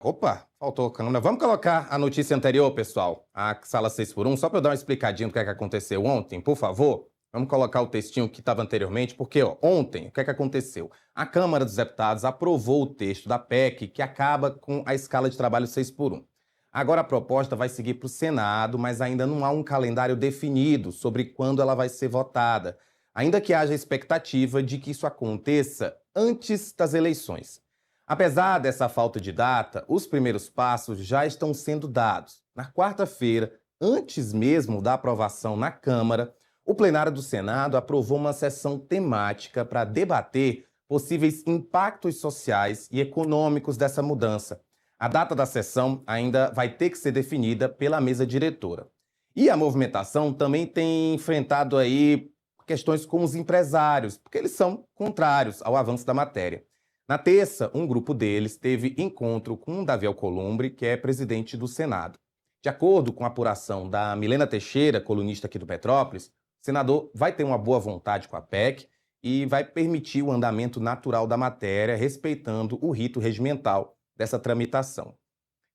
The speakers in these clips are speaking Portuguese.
Opa, faltou a câmera. Vamos colocar a notícia anterior, pessoal. A sala 6 por 1, só para eu dar uma explicadinha do que aconteceu ontem, por favor. Vamos colocar o textinho que estava anteriormente, porque ontem, o que aconteceu? A Câmara dos Deputados aprovou o texto da PEC que acaba com a escala de trabalho 6 por 1. Agora a proposta vai seguir para o Senado, mas ainda não há um calendário definido sobre quando ela vai ser votada, ainda que haja expectativa de que isso aconteça antes das eleições. Apesar dessa falta de data, os primeiros passos já estão sendo dados. Na quarta-feira, antes mesmo da aprovação na Câmara, o plenário do Senado aprovou uma sessão temática para debater possíveis impactos sociais e econômicos dessa mudança. A data da sessão ainda vai ter que ser definida pela mesa diretora. E a movimentação também tem enfrentado aí questões com os empresários, porque eles são contrários ao avanço da matéria. Na terça, um grupo deles teve encontro com Davi Alcolumbre, que é presidente do Senado. De acordo com a apuração da Milena Teixeira, colunista aqui do Petrópolis, o senador vai ter uma boa vontade com a PEC e vai permitir o andamento natural da matéria, respeitando o rito regimental dessa tramitação.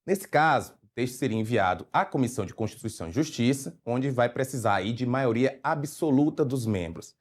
Nesse caso, o texto seria enviado à Comissão de Constituição e Justiça, onde vai precisar aí de maioria absoluta dos membros.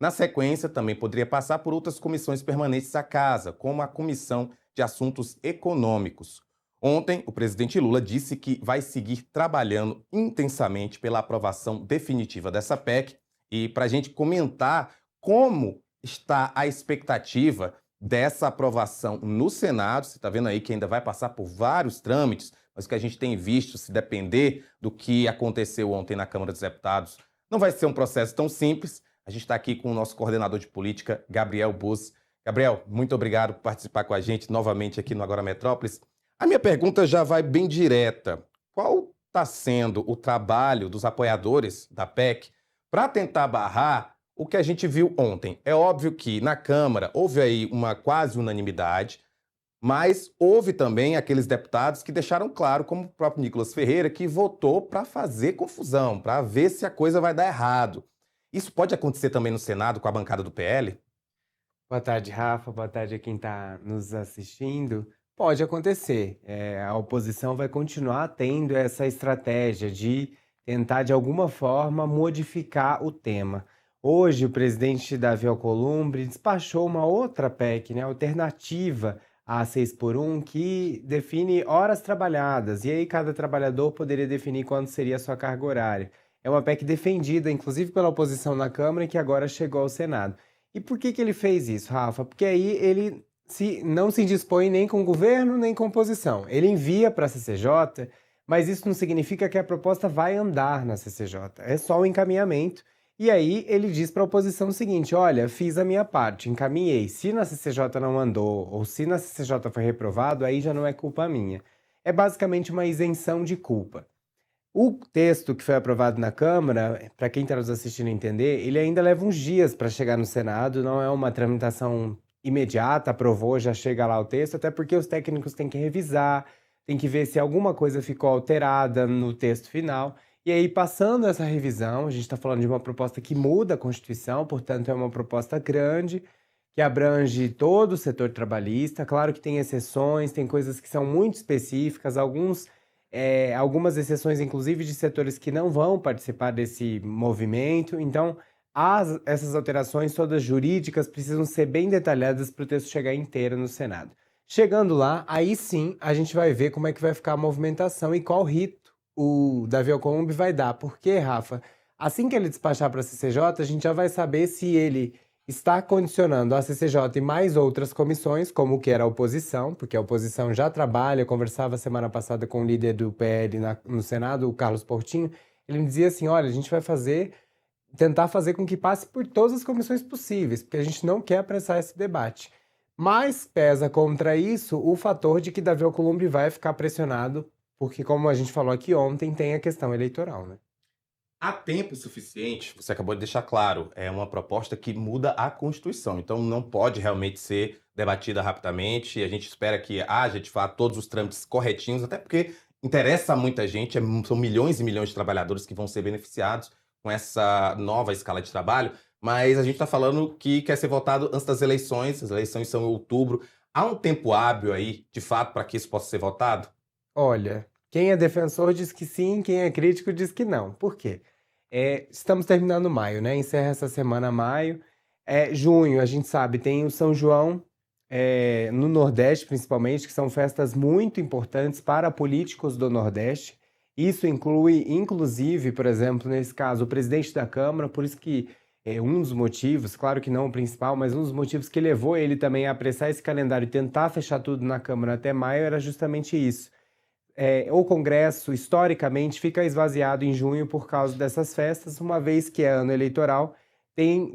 Na sequência, também poderia passar por outras comissões permanentes da Casa, como a Comissão de Assuntos Econômicos. Ontem, o presidente Lula disse que vai seguir trabalhando intensamente pela aprovação definitiva dessa PEC. E para a gente comentar como está a expectativa dessa aprovação no Senado, você está vendo aí que ainda vai passar por vários trâmites, mas o que a gente tem visto, se depender do que aconteceu ontem na Câmara dos Deputados, não vai ser um processo tão simples. A gente está aqui com o nosso coordenador de política, Gabriel Bus. Gabriel, muito obrigado por participar com a gente novamente aqui no Agora Metrópolis. A minha pergunta já vai bem direta. Qual está sendo o trabalho dos apoiadores da PEC para tentar barrar o que a gente viu ontem? É óbvio que na Câmara houve aí uma quase unanimidade, mas houve também aqueles deputados que deixaram claro, como o próprio Nicolas Ferreira, que votou para fazer confusão, para ver se a coisa vai dar errado. Isso pode acontecer também no Senado com a bancada do PL? Boa tarde, Rafa. Boa tarde a quem está nos assistindo. Pode acontecer. A oposição vai continuar tendo essa estratégia de tentar, de alguma forma, modificar o tema. Hoje, o presidente Davi Alcolumbre despachou uma outra PEC, né, alternativa à 6 por 1, que define horas trabalhadas. E aí, cada trabalhador poderia definir quanto seria a sua carga horária. É uma PEC defendida, inclusive, pela oposição na Câmara e que agora chegou ao Senado. E por que ele fez isso, Rafa? Porque aí ele não se indispõe nem com o governo, nem com a oposição. Ele envia para a CCJ, mas isso não significa que a proposta vai andar na CCJ. É só o encaminhamento. E aí ele diz para a oposição o seguinte: olha, fiz a minha parte, encaminhei. Se na CCJ não andou, ou se na CCJ foi reprovado, aí já não é culpa minha. É basicamente uma isenção de culpa. O texto que foi aprovado na Câmara, para quem está nos assistindo entender, ele ainda leva uns dias para chegar no Senado, não é uma tramitação imediata, aprovou, já chega lá o texto, até porque os técnicos têm que revisar, tem que ver se alguma coisa ficou alterada no texto final. E aí, passando essa revisão, a gente está falando de uma proposta que muda a Constituição, portanto, é uma proposta grande, que abrange todo o setor trabalhista. Claro que tem exceções, tem coisas que são muito específicas, algumas exceções, inclusive, de setores que não vão participar desse movimento. Então, essas alterações todas jurídicas precisam ser bem detalhadas para o texto chegar inteiro no Senado. Chegando lá, aí sim a gente vai ver como é que vai ficar a movimentação e qual rito o Davi Alcolumbre vai dar. Porque, Rafa, assim que ele despachar para a CCJ, a gente já vai saber se ele está condicionando a CCJ e mais outras comissões, como o que era a oposição, porque a oposição já trabalha. Eu conversava semana passada com o líder do PL no Senado, o Carlos Portinho. Ele me dizia assim: olha, a gente vai tentar fazer com que passe por todas as comissões possíveis, porque a gente não quer apressar esse debate. Mas pesa contra isso o fator de que Davi Alcolumbre vai ficar pressionado, porque, como a gente falou aqui ontem, tem a questão eleitoral, né? Há tempo suficiente, você acabou de deixar claro, é uma proposta que muda a Constituição, então não pode realmente ser debatida rapidamente. A gente espera que haja, de fato, todos os trâmites corretinhos, até porque interessa a muita gente, são milhões e milhões de trabalhadores que vão ser beneficiados com essa nova escala de trabalho, mas a gente está falando que quer ser votado antes das eleições, as eleições são em outubro. Há um tempo hábil aí, de fato, para que isso possa ser votado? Olha, quem é defensor diz que sim, quem é crítico diz que não. Por quê? Estamos terminando maio, né? Encerra essa semana maio. Junho, a gente sabe, tem o São João, no Nordeste principalmente, que são festas muito importantes para políticos do Nordeste. Isso inclui, inclusive, por exemplo, nesse caso, o presidente da Câmara, por isso que um dos motivos, claro que não o principal, mas um dos motivos que levou ele também a apressar esse calendário e tentar fechar tudo na Câmara até maio era justamente isso. O Congresso, historicamente, fica esvaziado em junho por causa dessas festas, uma vez que é ano eleitoral,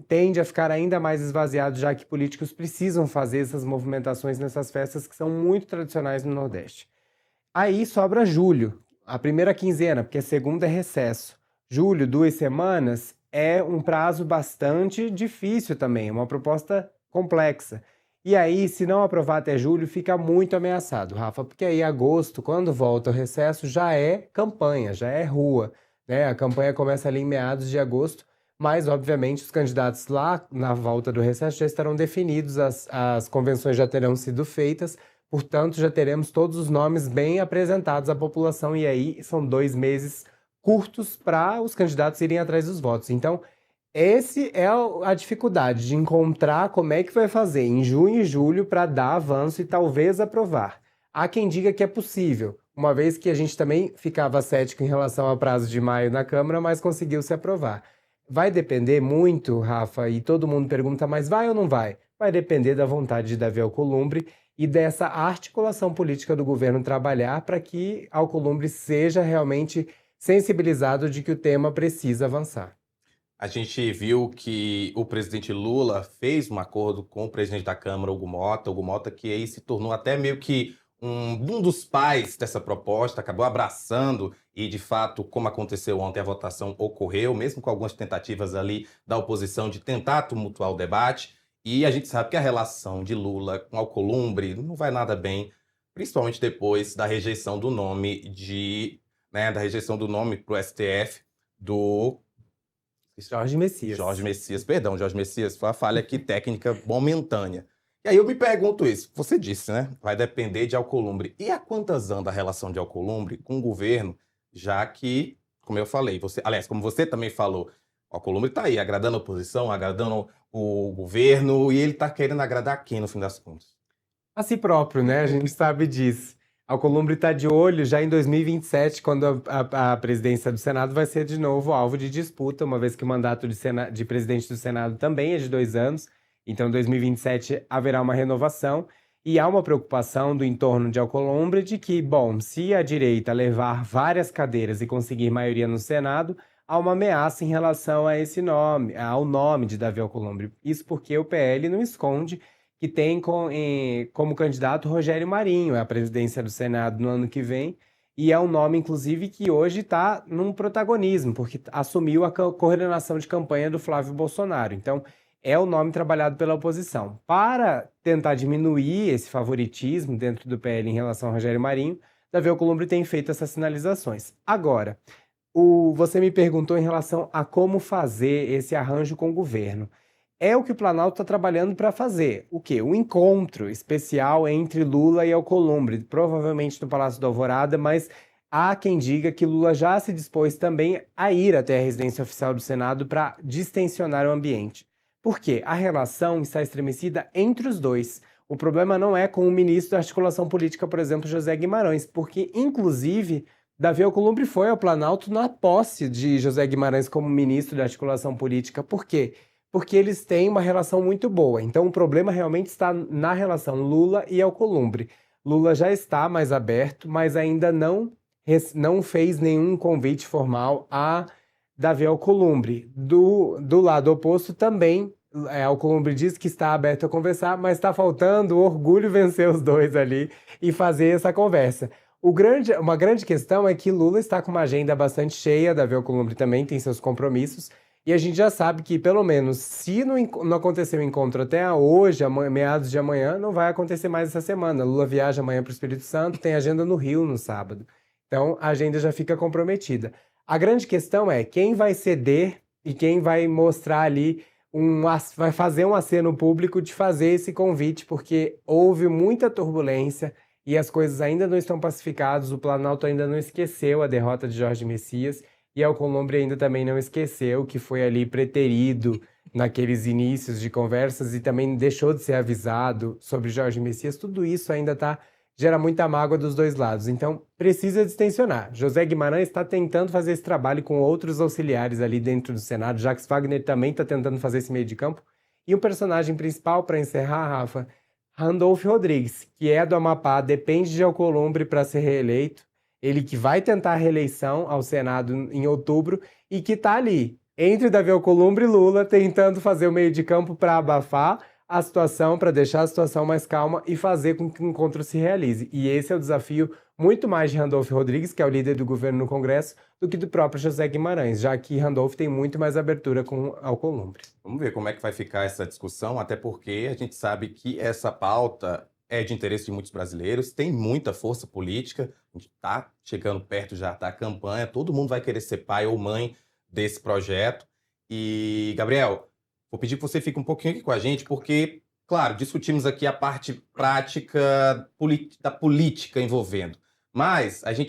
tende a ficar ainda mais esvaziado, já que políticos precisam fazer essas movimentações nessas festas que são muito tradicionais no Nordeste. Aí sobra julho, a primeira quinzena, porque a segunda é recesso. Julho, 2 semanas, é um prazo bastante difícil também, uma proposta complexa. E aí, se não aprovar até julho, fica muito ameaçado, Rafa, porque aí agosto, quando volta o recesso, já é campanha, já é rua, né? A campanha começa ali em meados de agosto, mas obviamente os candidatos lá na volta do recesso já estarão definidos, as convenções já terão sido feitas, portanto já teremos todos os nomes bem apresentados à população, e aí são 2 meses curtos para os candidatos irem atrás dos votos. Então, esse é a dificuldade de encontrar como é que vai fazer em junho e julho para dar avanço e talvez aprovar. Há quem diga que é possível, uma vez que a gente também ficava cético em relação ao prazo de maio na Câmara, mas conseguiu se aprovar. Vai depender muito, Rafa, e todo mundo pergunta, mas vai ou não vai? Vai depender da vontade de Davi Alcolumbre e dessa articulação política do governo trabalhar para que Alcolumbre seja realmente sensibilizado de que o tema precisa avançar. A gente viu que o presidente Lula fez um acordo com o presidente da Câmara, Hugo Mota, que aí se tornou até meio que um dos pais dessa proposta, acabou abraçando e, de fato, como aconteceu ontem, a votação ocorreu, mesmo com algumas tentativas ali da oposição de tentar tumultuar o debate. E a gente sabe que a relação de Lula com Alcolumbre não vai nada bem, principalmente depois da rejeição do nome da rejeição do nome para o STF do Jorge Messias. Jorge Messias, foi uma falha aqui técnica momentânea. E aí eu me pergunto isso, você disse, né? Vai depender de Alcolumbre. E a quantas anda a relação de Alcolumbre com o governo, já que, como eu falei, como você também falou, Alcolumbre está aí agradando a oposição, agradando o governo, e ele está querendo agradar quem, no fim das contas? A si próprio, né? A gente sabe disso. Alcolumbre está de olho já em 2027, quando a presidência do Senado vai ser de novo alvo de disputa, uma vez que o mandato de presidente do Senado também é de 2 anos. Então, em 2027 haverá uma renovação. E há uma preocupação do entorno de Alcolumbre de que, bom, se a direita levar várias cadeiras e conseguir maioria no Senado, há uma ameaça em relação a esse nome, ao nome de Davi Alcolumbre. Isso porque o PL não esconde que tem como candidato Rogério Marinho à presidência do Senado no ano que vem, e é um nome, inclusive, que hoje está num protagonismo, porque assumiu a coordenação de campanha do Flávio Bolsonaro. Então, é o nome trabalhado pela oposição. Para tentar diminuir esse favoritismo dentro do PL em relação ao Rogério Marinho, Davi Alcolumbre tem feito essas sinalizações. Agora, você me perguntou em relação a como fazer esse arranjo com o governo. É o que o Planalto está trabalhando para fazer. O quê? Um encontro especial entre Lula e Alcolumbre, provavelmente no Palácio da Alvorada, mas há quem diga que Lula já se dispôs também a ir até a residência oficial do Senado para distensionar o ambiente. Por quê? A relação está estremecida entre os dois. O problema não é com o ministro da Articulação Política, por exemplo, José Guimarães, porque, inclusive, Davi Alcolumbre foi ao Planalto na posse de José Guimarães como ministro da Articulação Política. Por quê? Porque eles têm uma relação muito boa. Então, o problema realmente está na relação Lula e Alcolumbre. Lula já está mais aberto, mas ainda não fez nenhum convite formal a Davi Alcolumbre. Do lado oposto também, Alcolumbre diz que está aberto a conversar, mas está faltando o orgulho vencer os dois ali e fazer essa conversa. Uma grande questão é que Lula está com uma agenda bastante cheia, Davi Alcolumbre também tem seus compromissos, e a gente já sabe que, pelo menos, se não acontecer o encontro até hoje, meados de amanhã, não vai acontecer mais essa semana. Lula viaja amanhã para o Espírito Santo, tem agenda no Rio no sábado. Então, a agenda já fica comprometida. A grande questão é quem vai ceder e quem vai mostrar ali vai fazer um aceno público de fazer esse convite, porque houve muita turbulência e as coisas ainda não estão pacificadas, o Planalto ainda não esqueceu a derrota de Jorge Messias e Alcolumbre ainda também não esqueceu que foi ali preterido naqueles inícios de conversas e também deixou de ser avisado sobre Jorge Messias. Tudo isso ainda gera muita mágoa dos dois lados, então precisa distensionar. José Guimarães está tentando fazer esse trabalho com outros auxiliares ali dentro do Senado, Jacques Wagner também está tentando fazer esse meio de campo, e o personagem principal, para encerrar, Rafa, Randolfo Rodrigues, que é do Amapá, depende de Alcolumbre para ser reeleito, ele que vai tentar a reeleição ao Senado em outubro e que está ali, entre Davi Alcolumbre e Lula, tentando fazer o meio de campo para abafar a situação, para deixar a situação mais calma e fazer com que o encontro se realize. E esse é o desafio muito mais de Randolfo Rodrigues, que é o líder do governo no Congresso, do que do próprio José Guimarães, já que Randolfo tem muito mais abertura com Alcolumbre. Vamos ver como é que vai ficar essa discussão, até porque a gente sabe que essa pauta é de interesse de muitos brasileiros, tem muita força política, a gente está chegando perto já da campanha, todo mundo vai querer ser pai ou mãe desse projeto. E, Gabriel, vou pedir que você fique um pouquinho aqui com a gente, porque, claro, discutimos aqui a parte prática da política envolvendo, mas a gente